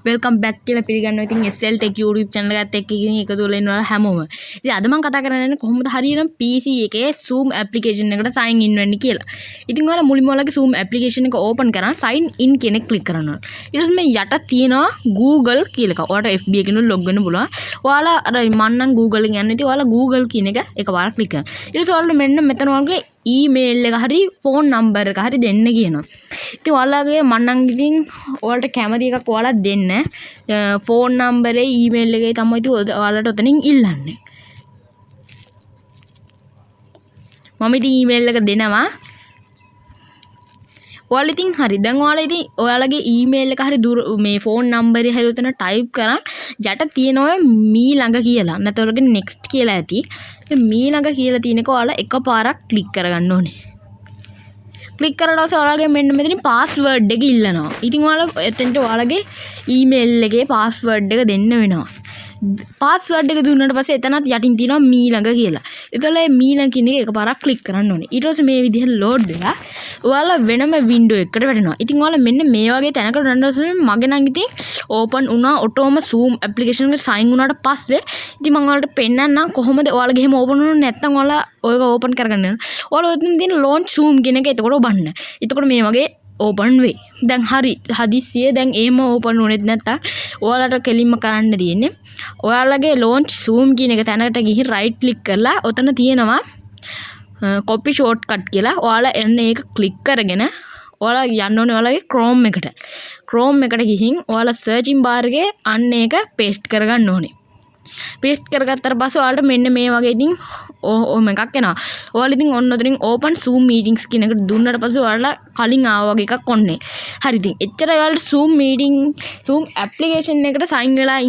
Welcome back කියලා පිළිගන්නවා. ඉතින් SL Tech YouTube channel එකත් එක්ක ඉතින් එකතු වෙලා ඉන්නවා හැමෝම. ඉතින් අද මම කතා කරන්නේ කොහොමද හරියටම PC එකේ Zoom application එකට sign in වෙන්නේ කියලා. ඉතින් ඔයාලා මුලින්ම ඔයාලගේ Zoom application එක open කරන් sign in කියන එක click කරනවා. ඊට පස්සේ මේ යට තියෙනවා Google කියලා එක. ඔයාලට FB එකකින් log වෙන්න පුළුවන්. ඔයාලා අර මම නම් Google එකෙන් යන්නේ. ඉතින් ඔයාලා Google කියන එක එකපාරක් click කරනවා. ඊට පස්සේ ඔයාලට මෙන්න මෙතන ඔයාලගේ ඊමේල් එක හරි ෆෝන් නම්බර් එක හරි දෙන්න කියනවා. ඉතින් ඔයාලගේ මම නම් ඉතින් ඔයාලට කැමති එකක් ඔයාලා දෙන්න. ෆෝන් නම්බරේ ඊමේල් එකේ තමයි ඉතින් ඔයාලට ඔතනින් ඉල්ලන්නේ. මම ඉතින් ඊමේල් එක දෙනවා. ඔයාලා ඉතින් හරි. දැන් ඔයාලා ඉතින් ඔයාලගේ ඊමේල් එක හරි මේ ෆෝන් නම්බරේ හරි උතන ටයිප් කරන් යට තියෙන ඔය මී ළඟ කියලා. නැත්නම් ඔයාලගේ next කියලා ඇති. මී ළඟ කියලා තියෙනක ඔයාලා එකපාරක් ක්ලික් කරගන්න ඕනේ. ක්ලික් කරලා ඊට පස්සේ ඔයාලගේ මෙන්න මෙතනින් පාස්වර්ඩ් එක ඉල්ලනවා. ඉතින් ඔයාලා එතෙන්ට ඔයාලගේ ඊමේල් එකේ පාස්වර්ඩ් එක දෙන්න වෙනවා. පාස්වර්ඩ් එක දුන්නාට පස්සේ එතනත් යටින් තියෙනවා මී ළඟ කියලා. ඒතකොට මේ මී ළඟ කියන එක එකපාරක් ක්ලික් කරන්න ඕනේ. ඊට පස්සේ මේ විදිහට ලෝඩ් වෙලා ඔයාලා වෙනම වින්ඩෝ එකකට වැටෙනවා. ඉතින් ඔයාලා මෙන්න මේ වගේ තැනකට රැන්ඩම්ලි මගේ නම් ඉතින් ඕපන් වුණා ඔටෝම Zoom application එකට sign වුණාට පස්සේ ඉතින් මම ඔයාලට පෙන්නන්නම් කොහොමද ඔයාලගේ එහෙම ඕපන් වුණා නැත්නම් ඔයාලා ඔයක ඕපන් කරගන්න. ඔයාලා ඔතන තියෙන launch Zoom කියන එක එතකොට ඔබන්න. එතකොට මේ වගේ ඕපන් වෙයි. දැන් හරි හදිස්සියේ දැන් එහෙම ඕපන් වුණෙත් නැත්තම් ඔයාලට කෙලින්ම කරන්න තියෙන්නේ ඔයාලගේ launch Zoom කියන එක තැනකට ගිහින් right click කරලා ඔතන තියෙනවා copy shortcut කියලා. ඔයාලා එන්න ඒක click කරගෙන ඔයාලා යන්න ඕනේ ඔයාලගේ Chrome එකට. Chrome එකට ගිහින් ඔයාලා searching bar එකේ අන්න ඒක paste කරගන්න ඕනේ. paste කරගත්තට පස්සේ ඔයාලට මෙන්න මේ වගේ ඉතින් ඔහොම එකක් එනවා. ඔයාලා ඉතින් ඔන්න ඔතනින් open Zoom meetings කියන එකට දුන්නාට පස්සේ ඔයාලා කලින් ආවා වගේ එකක් ඔන්නේ. හරි ඉතින් එච්චර ඔයාලට Zoom application එකට sign වෙලා